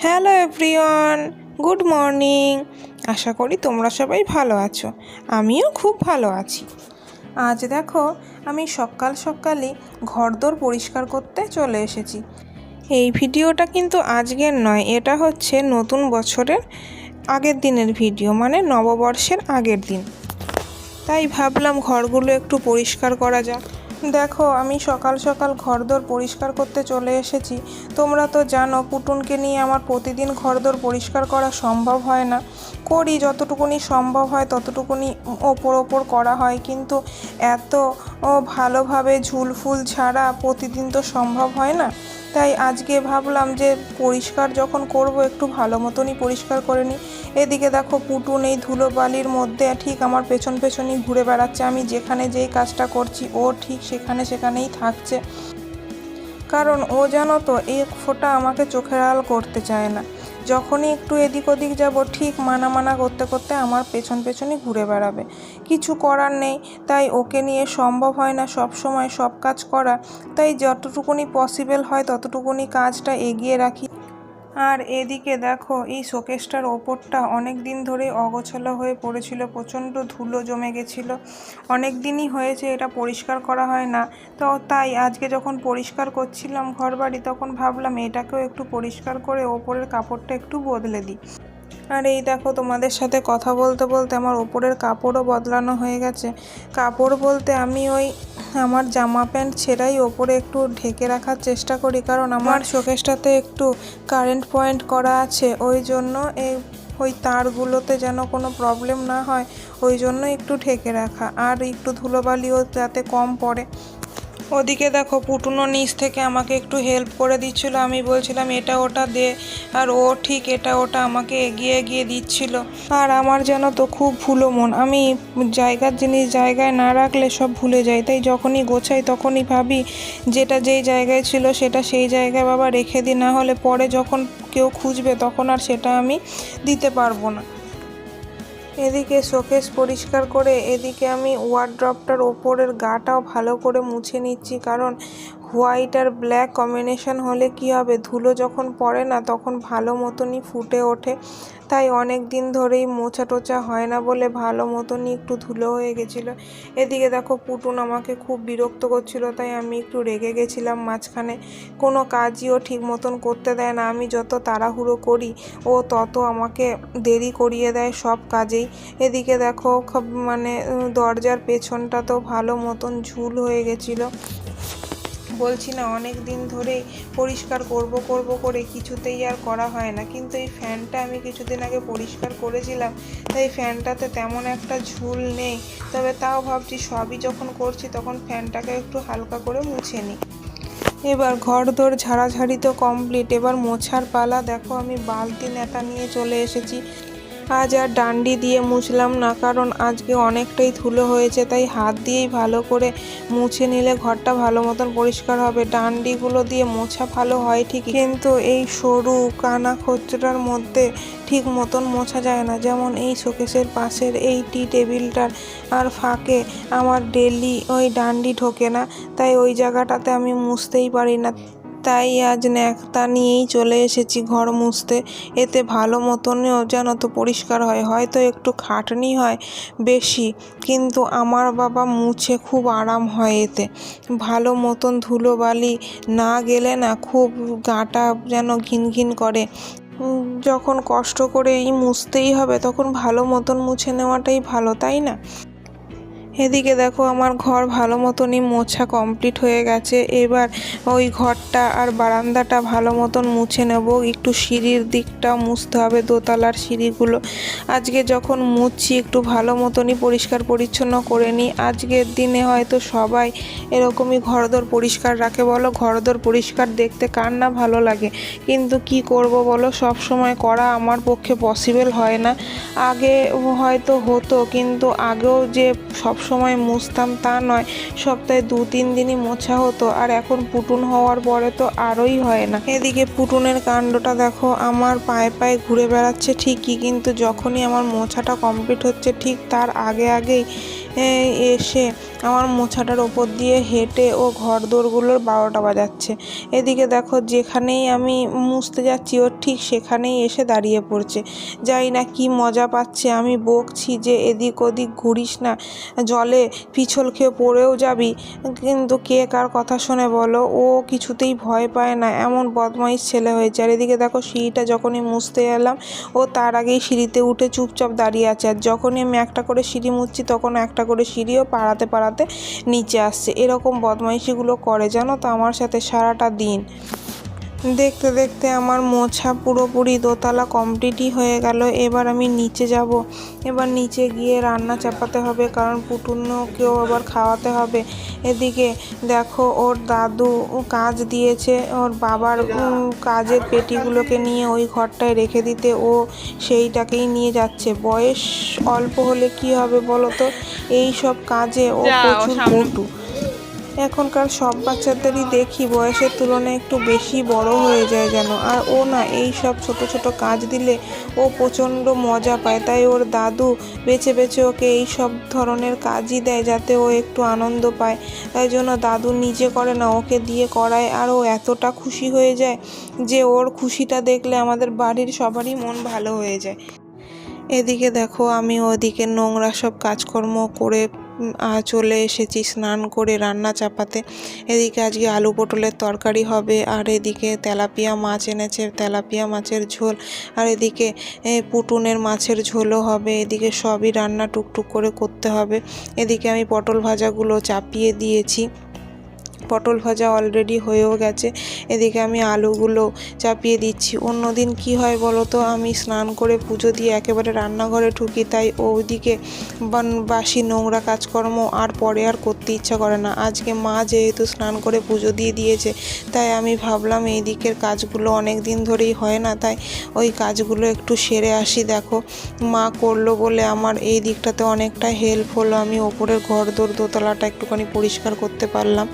Hello everyone, good morning. আশা করি তোমরা সবাই ভালো আছো। আমিও খুব ভালো আছি। আজ দেখো, আমি সকাল সকালই ঘরদোর পরিষ্কার করতে চলে এসেছি। এই ভিডিওটা কিন্তু আজকের নয়, এটা হচ্ছে নতুন বছরের আগের দিনের ভিডিও, মানে নববর্ষের আগের দিন। তাই ভাবলাম ঘরগুলো একটু পরিষ্কার করা যাক। দেখো, আমি সকাল সকাল ঘরদোর পরিষ্কার করতে চলে এসেছি। তোমরা তো জানো, পুটুনকে নিয়ে আমার প্রতিদিন ঘরদোর পরিষ্কার করা সম্ভব হয় না। করি যতটুকুনি সম্ভব হয় ততটুকুনি ওপর করা হয়, কিন্তু এত ভালোভাবে ঝুলফুল ছাড়া প্রতিদিন তো সম্ভব হয় না। তাই আজকে ভাবলাম যে পরিষ্কার যখন করব একটু ভালো মতনই পরিষ্কার করে নিই। এদিকে দেখো, পুটুন এই ধুলোবালির মধ্যে ঠিক আমার পেছনই ঘুরে বেড়াচ্ছে। আমি যেখানে যেই কাজটা করছি ও ঠিক সেখানেই থাকছে, কারণ ও জানো তো এক ফোঁটা আমাকে চোখের আড়াল করতে চায় না। যখনই একটু এদিক ওদিক যাব ঠিক মানা করতে করতে আমার পেছনই ঘুরে বেড়াবে। কিছু করার নেই, তাই ওকে নিয়ে সম্ভব হয় না সব সময় সব কাজ করা। তাই যতটুকুনি পসিবল হয় ততটুকুনি কাজটা এগিয়ে রাখি। আর এদিকে দেখো, এই শোকেসটার ওপরটা অনেক দিন ধরেই অগোছালো হয়ে পড়েছিল, প্রচণ্ড ধুলো জমে গেছিলো। অনেক দিনই হয়েছে এটা পরিষ্কার করা হয় না। তো তাই আজকে যখন পরিষ্কার করছিলাম ঘরবাড়ি, তখন ভাবলাম এটাকেও একটু পরিষ্কার করে ওপরের কাপড়টা একটু বদলে দিই। আর এই দেখো, তোমাদের সাথে কথা বলতে বলতে আমার ওপরের কাপড়ও বদলানো হয়ে গেছে। কাপড় বলতে আমি আমার জামা প্যান্ট ছেঁড়াই ওপরে একটু ঢেকে রাখার চেষ্টা করি, কারণ আমার শোকেসটাতে একটু কারেন্ট পয়েন্ট করা আছে, ওই জন্য ওই তারগুলোতে যেন কোনো প্রবলেম না হয়, ওই জন্য একটু ঢেকে রাখা। আর একটু ধুলোবালিও যাতে কম পড়ে। ওদিকে দেখো, পুটুনো নিচ থেকে আমাকে একটু হেল্প করে দিচ্ছিল। আমি বলছিলাম এটা ওটা দে, আর ও ঠিক এটা ওটা আমাকে এগিয়ে দিচ্ছিল। আর আমার যেন তো খুব ভুলো মন, আমি জায়গার জিনিস জায়গায় না রাখলে সব ভুলে যাই। তাই যখনই গোছাই তখনই ভাবি যেটা যেই জায়গায় ছিল সেটা সেই জায়গায় বাবা রেখে দিই, না হলে পরে যখন কেউ খুঁজবে তখন আর সেটা আমি দিতে পারবো না। এদিকে শোকেস পরিষ্কার করে এদিকে আমি ওয়ারড্রপটার ওপরের গাটাও ভালো করে মুছে নিচ্ছি, কারণ হোয়াইট আর ব্ল্যাক কম্বিনেশন হলে কি হবে, ধুলো যখন পড়ে না তখন ভালো মতনই ফুটে ওঠে। তাই অনেক দিন ধরেই মোছা টোচা হয় না বলে ভালো মতনই একটু ধুলো হয়ে গেছিলো। এদিকে দেখো, পুটুন আমাকে খুব বিরক্ত করছিল, তাই আমি একটু রেগে গেছিলাম মাঝখানে। কোনো কাজই ও ঠিক মতন করতে দেয় না, আমি যত তাড়াহুড়ো করি ও তত আমাকে দেরি করিয়ে দেয় সব কাজেই। এদিকে দেখো, মানে দরজার পেছনটা তো ভালো মতন ঝুল হয়ে গেছিলো। বলছি না, অনেক দিন ধরেই পরিষ্কার করব করে কিছুতেই আর করা হয় না। কিন্তু এই ফ্যানটা আমি কিছুদিন আগে পরিষ্কার করেছিলাম, তাই ফ্যানটাতে তেমন একটা ঝুল নেই। তবে তাও ভাবছি সবই যখন করছি তখন ফ্যানটাকে একটু হালকা করে মুছে নিই। এবার ঘরদোর ঝাড়াঝাড়ি তো কমপ্লিট, এবার মোছার পালা। দেখো, আমি বালতি নেতা নিয়ে চলে এসেছি। আজ আর ডান্ডি দিয়ে মুছলাম না, কারণ আজকে অনেকটাই ধুলো হয়েছে, তাই হাত দিয়েই ভালো করে মুছে নিলে ঘরটা ভালো মতন পরিষ্কার হবে। ডান্ডিগুলো দিয়ে মোছা ভালো হয় ঠিকই, কিন্তু এই সরু কানা খোঁচড়ার মধ্যে ঠিক মতন মোছা যায় না। যেমন এই শোকেসের পাশের এই টি টেবিলটার আর ফাঁকে আমার ডেলি ওই ডান্ডি ঢোকে না, তাই ওই জায়গাটাতে আমি মুছতেই পারি না। তাই আজ ন্যাকড়া নিয়েই চলে এসেছি ঘর মুছতে। এতে ভালো মতনও যেন তো পরিষ্কার হয়, হয়তো একটু খাটনি হয় বেশি, কিন্তু আমার বাবা মুছে খুব আরাম হয় এতে। ভালো মতন ধুলোবালি না গেলে না খুব গাটা যেন ঘিন করে। যখন কষ্ট করে মুছতেই হবে তখন ভালো মতন মুছে নেওয়াটাই ভালো, তাই না? এদিকে দেখো, আমার ঘর ভালো মতনই মোছা কমপ্লিট হয়ে গেছে। এবার ওই ঘরটা আর বারান্দাটা ভালো মতন মুছে নেব। একটু সিঁড়ির দিকটাও মুছতে হবে, দোতলার সিঁড়িগুলো। আজকে যখন মুছছি একটু ভালো মতনই পরিষ্কার পরিচ্ছন্ন করে নিই। আজকের দিনে হয়তো সবাই এরকমই ঘরদোর পরিষ্কার রাখে, বলো? ঘরদোর পরিষ্কার দেখতে কার না ভালো লাগে, কিন্তু কি করব বলো, সব সময় করা আমার পক্ষে পসিবল হয় না। আগে হয়তো হতো, কিন্তু আগেও যে সব সময় মুছতাম তা নয়, সপ্তাহে 2-3 দিনই মোছা হতো। আর এখন পুটুন হওয়ার পরে তো আরোই হয় না। এদিকে পুটুনের কাণ্ডটা দেখো, আমার পায়ে ঘুরে বেড়াচ্ছে ঠিকই, কিন্তু যখনই আমার মোছাটা কমপ্লিট হচ্ছে ঠিক তার আগেই এসে আমার মোছাটার ওপর দিয়ে হেঁটে ও ঘরদোরগুলোর 12টা বাজাচ্ছে। এদিকে দেখো যেখানেই আমি মুছতে যাচ্ছি ও ঠিক সেখানেই এসে দাঁড়িয়ে পড়ছে। জানি না কি মজা পাচ্ছে। আমি বকছি যে এদিক ওদিক ঘুরিস না, জলে পিছল খেয়ে পড়েও যাবি, কিন্তু কে কার কথা শোনে বলো। ও কিছুতেই ভয় পায় না, এমন বদমাইশ ছেলে হয়েছে। আর এদিকে দেখো সিঁড়িটা যখনই মুছতে এলাম ও তার আগেই সিঁড়িতে উঠে চুপচাপ দাঁড়িয়ে আছে। আর যখনই আমি একটা করে সিঁড়ি মুছছি তখন একটা করে সিঁড়িও পাড়াতে পাড়াতে নিচে আসছে। এরকম বদমাইশিগুলো করে জানো তো আমার সাথে সারাটা দিন। দেখতে দেখতে আমার মোছা পুরোপুরি দোতলা কমপ্লিটই হয়ে গেল। এবার আমি নিচে যাব। এবার নিচে গিয়ে রান্না চাপাতে হবে, কারণ পুটুনকেও আবার খাওয়াতে হবে। এদিকে দেখো ওর দাদু কাজ দিয়েছে ওর বাবার কাজের পেটিগুলোকে নিয়ে ওই ঘরটায় রেখে দিতে, ও সেইটাকেই নিয়ে যাচ্ছে। বয়স অল্প হলে কি হবে বলো তো, এই সব কাজে ও প্রচুর পটু। এখনকার সব বাচ্চাদেরই দেখি বয়সের তুলনায় একটু বেশি বড় হয়ে যায় যেন। আর ও না এই সব ছোট ছোট কাজ দিলে ও প্রচণ্ড মজা পায়, তাই ওর দাদু বেছে বেছে ওকে এই সব ধরনের কাজই দেয় যাতে ও একটু আনন্দ পায়। তাই জন্য দাদু নিজে করে না, ওকে দিয়ে করায়। আর ও এতটা খুশি হয়ে যায় যে ওর খুশিটা দেখলে আমাদের বাড়ির সবারই মন ভালো হয়ে যায়। এদিকে দেখো আমি ওদিকে নোংরা সব কাজকর্ম করে চলে এসেছি স্নান করে রান্না চাপাতে। এদিকে আজকে আলু পটলের তরকারি হবে, আর এদিকে তেলাপিয়া মাছ এনেছে, তেলাপিয়া মাছের ঝোল, আর এদিকে পুটুনের মাছের ঝোলও হবে। এদিকে সবই রান্না টুকটুক করে করতে হবে। এদিকে আমি পটল ভাজাগুলো চাপিয়ে দিয়েছি, পটল ভাজা অলরেডি হয়েও গেছে। এদিকে আমি আলুগুলো চাপিয়ে দিচ্ছি। অন্যদিন কি হয় বলো তো, আমি স্নান করে পুজো দিয়ে একেবারে রান্নাঘরে ঢুকি, তাই ওইদিকে বাসি নোংরা কাজকর্ম আর পরে আর করতে ইচ্ছা করে না। আজকে মা যেহেতু স্নান করে পুজো দিয়ে দিয়েছে, তাই আমি ভাবলাম এই দিকের কাজগুলো অনেক দিন ধরেই হয় না, তাই ওই কাজগুলো একটু সেরে আসি। দেখো মা করলো বলে আমার এই দিকটাতে অনেকটা হেল্প হলো। আমি ওপরের ঘরদোর দোতলাটা একটুখানি পরিষ্কার করতে পারলাম।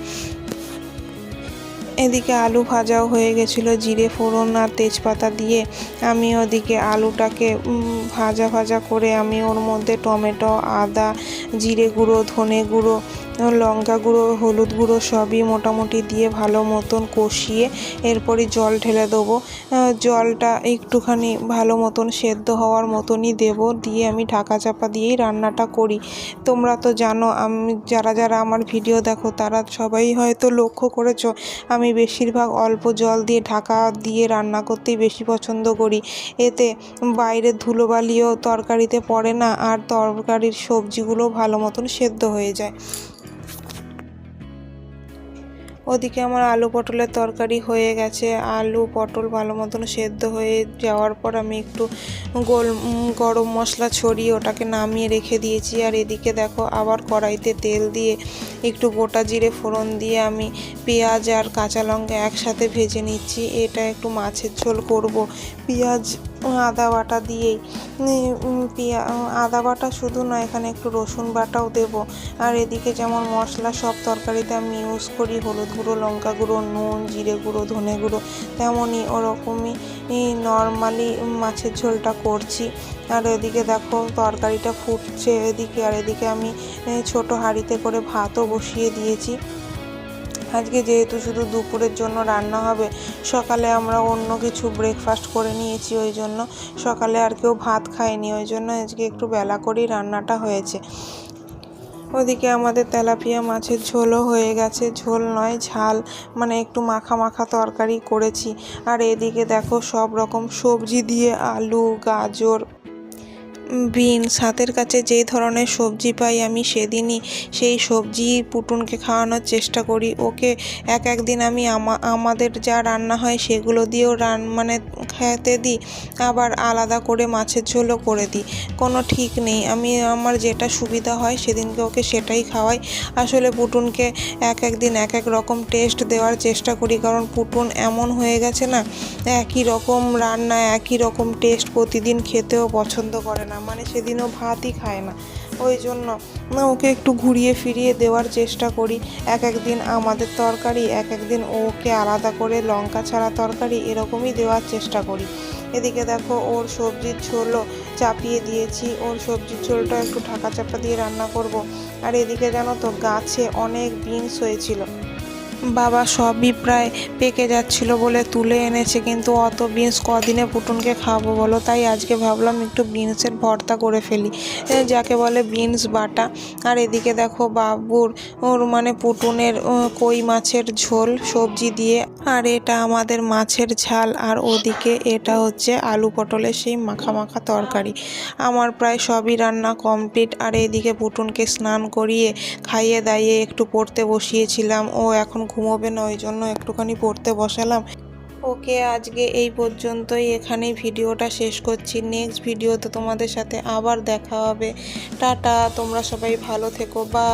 এদিকে আলু ভাজাও হয়ে গেছিলো জিরে ফোড়ন আর তেজপাতা দিয়ে। আমি ওদিকে আলুটাকে ভাজা ভাজা করে আমি ওর মধ্যে টমেটো, আদা, জিরে গুঁড়ো, ধনে গুঁড়ো, লঙ্কা গুঁড়ো, হলুদ গুঁড়ো সবই মোটামুটি দিয়ে ভালো মতন কষিয়ে এরপরই জল ঢেলে দেবো। জলটা একটুখানি ভালো মতন সেদ্ধ হওয়ার মতনই দেব, দিয়ে আমি ঢাকা চাপা দিয়েই রান্নাটা করি। তোমরা তো জানো, আমি যারা যারা আমার ভিডিও দেখো তারা সবাই হয়তো লক্ষ্য করেছো আমি বেশিরভাগ অল্প জল দিয়ে ঢাকা দিয়ে রান্না করতেই বেশি পছন্দ করি। এতে বাইরের ধুলোবালিও তরকারিতে পড়ে না, আর তরকারির সবজিগুলো ভালো মতন সেদ্ধ হয়ে যায়। ওদিকে আমার আলু পটলের তরকারি হয়ে গেছে। আলু পটল ভালো মতন সেদ্ধ হয়ে যাওয়ার পর আমি একটু গরম মশলা ছড়িয়ে ওটাকে নামিয়ে রেখে দিয়েছি। আর এদিকে দেখো আবার কড়াইতে তেল দিয়ে একটু গোটা জিরে ফোড়ন দিয়ে আমি পেঁয়াজ আর কাঁচা লঙ্কা একসাথে ভেজে নিচ্ছি। এটা একটু মাছের ঝোল করব, পেঁয়াজ আদা বাটা দিয়েই। আদা বাটা শুধু নয়, এখানে একটু রসুন বাটাও দেব। আর এদিকে যেমন মশলা সব তরকারিতে আমি ইউজ করি হলুদ গুঁড়ো, লঙ্কা গুঁড়ো, নুন, জিরে গুঁড়ো, ধনে গুঁড়ো, তেমনই ওরকমই নর্মালি মাছের ঝোলটা করছি। আর এদিকে দেখো তরকারিটা ফুটছে এদিকে। আর এদিকে আমি ছোট হাঁড়িতে করে ভাতও বসিয়ে দিয়েছি। আজকে যেহেতু শুধু দুপুরের জন্য রান্না হবে, সকালে আমরা অন্য কিছু ব্রেকফাস্ট করে নিয়েছি, ওই জন্য সকালে আর কেউ ভাত খায়নি, ওই জন্য আজকে একটু বেলা করেই রান্নাটা হয়েছে। ওদিকে আমাদের তেলাপিয়া মাছের ঝোলও হয়ে গেছে, ঝোল নয় ঝাল, মানে একটু মাখা মাখা তরকারি করেছি। আর এদিকে দেখো সব রকম সবজি দিয়ে আলু, গাজর, বিনস, হাতের কাছে যেই ধরনের সবজি পাই আমি সেদিনই সেই সবজি পুটুনকে খাওয়ানোর চেষ্টা করি। ওকে এক একদিন আমি আমাদের যা রান্না হয় সেগুলো দিয়েও মানে খেতে দিই, আবার আলাদা করে মাছের ঝোলও করে দিই, কোনো ঠিক নেই। আমি আমার যেটা সুবিধা হয় সেদিনকে ওকে সেটাই খাওয়াই। আসলে পুটুনকে এক একদিন এক এক রকম টেস্ট দেওয়ার চেষ্টা করি, কারণ পুটুন এমন হয়ে গেছে না, একই রকম রান্না একই রকম টেস্ট প্রতিদিন খেতেও পছন্দ করে না, মানে সেদিনও ভাতই খায় না। ওই জন্য ওকে একটু ঘুরিয়ে ফিরিয়ে দেওয়ার চেষ্টা করি। এক একদিন আমাদের তরকারি, এক একদিন ওকে আলাদা করে লঙ্কা ছাড়া তরকারি, এরকমই দেওয়ার চেষ্টা করি। এদিকে দেখো ওর সবজির ঝোলও চাপিয়ে দিয়েছি। ওর সবজির ঝোলটা একটু ঢাকা চাপা দিয়ে রান্না করব। আর এদিকে জানো তো গাছে অনেক বিনস হয়েছিল, বাবা সবই প্রায় পেকে যাচ্ছিল বলে তুলে এনেছে, কিন্তু অত বিনস কদিনে পুটুনকে খাবো বলো? তাই আজকে ভাবলাম একটু বিনসের ভর্তা করে ফেলি, যাকে বলে বিনস বাটা। আর এদিকে দেখো বাবুর মানে পুটুনের কই মাছের ঝোল সবজি দিয়ে, আর এটা আমাদের মাছের ঝাল, আর ওদিকে এটা হচ্ছে আলু পটলের সেই মাখা মাখা তরকারি। আমার প্রায় সবই রান্না কমপ্লিট। আর এদিকে পুটুনকে স্নান করিয়ে খাইয়ে দাইয়ে একটু পড়তে বসিয়েছিলাম। ও এখন ঘুমোবে না, ওই জন্য একটুখানি পড়তে বসালাম ওকে। আজকে এই পর্যন্তই, এখানেই ভিডিওটা শেষ করছি। নেক্সট ভিডিওতে তোমাদের সাথে আবার দেখা হবে। টাটা, তোমরা সবাই ভালো থেকো, বাই।